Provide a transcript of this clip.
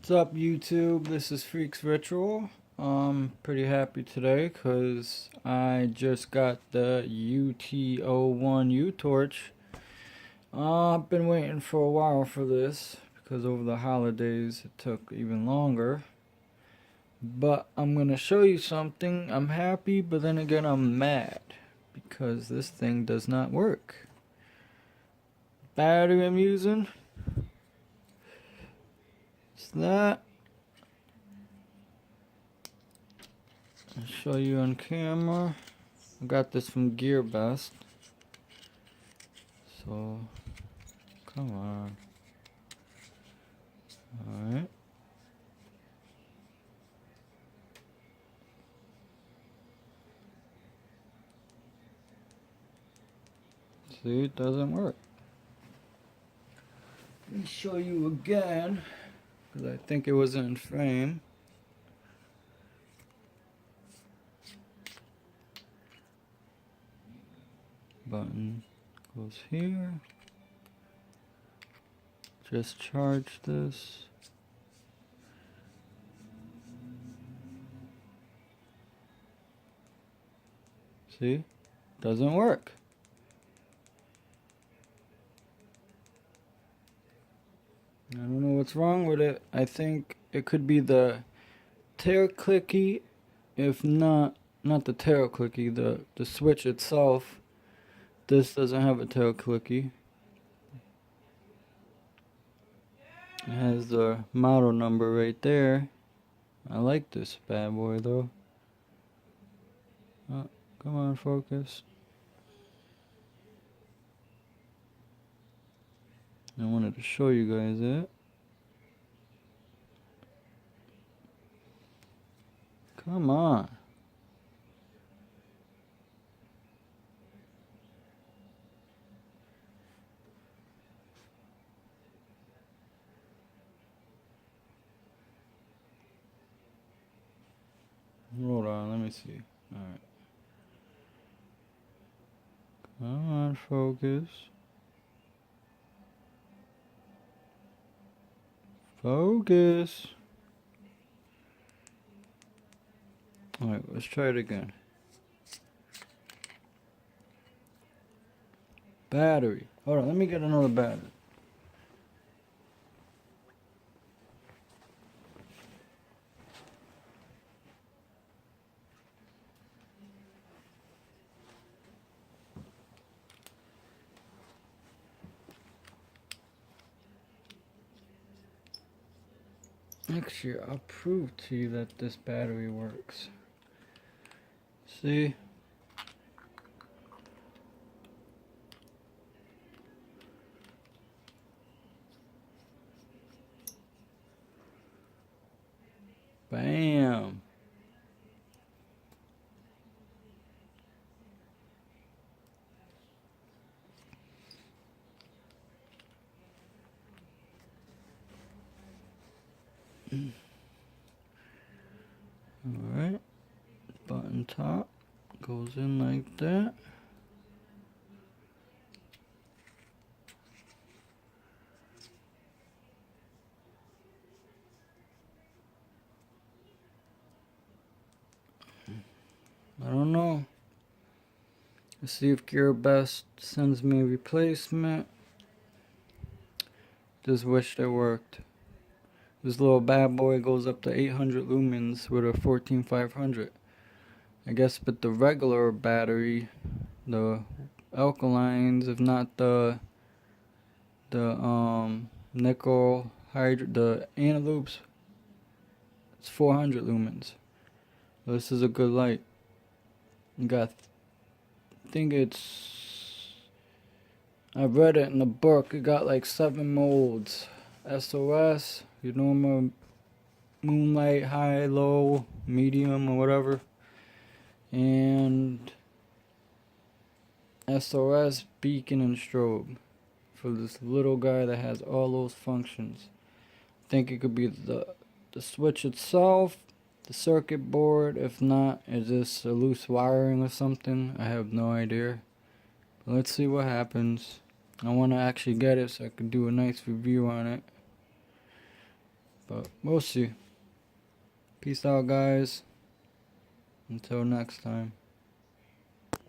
What's up, YouTube? This is Freaks Ritual. Pretty happy today because I just got the UT01 utorch. I've been waiting for a while for this because over the holidays it took even longer. But I'm gonna show you something. I'm happy, but then again I'm mad because this thing does not work. Battery I'm using. It's that. I'll show you on camera. I got this from Gearbest. So, come on. Alright. See, it doesn't work. Let me show you again, because I think it was in frame. Button goes here. Just charge this. See? Doesn't work. I don't know what's wrong with it. I think it could be the tail clicky. If not the tail clicky, the switch itself. This doesn't have a tail clicky. It has the model number right there. I like this bad boy though. Oh, come on, focus. I wanted to show you guys it. Come on. Hold on, let me see. Alright. Come on, focus. Focus. Alright, let's try it again. Battery. Hold on, let me get another battery. Next year, I'll prove to you that this battery works. See? Bam! Alright, button top goes in like that. I don't know. Let's see if gearbest sends me a replacement. Just wish it worked. This little bad boy goes up to 800 lumens with a 14500. I guess with the regular battery, the alkalines, if not the nickel hydro, the antiloops, it's 400 lumens. This is a good light. You got, I think it's, I read it in the book, it got like 7 modes. SOS, your normal moonlight, high, low, medium, or whatever. And SOS, beacon, and strobe. For this little guy that has all those functions. I think it could be the switch itself, the circuit board. If not, is this a loose wiring or something? I have no idea. But let's see what happens. I want to actually get it so I can do a nice review on it. But But we'll see. Peace out, guys. Until next time.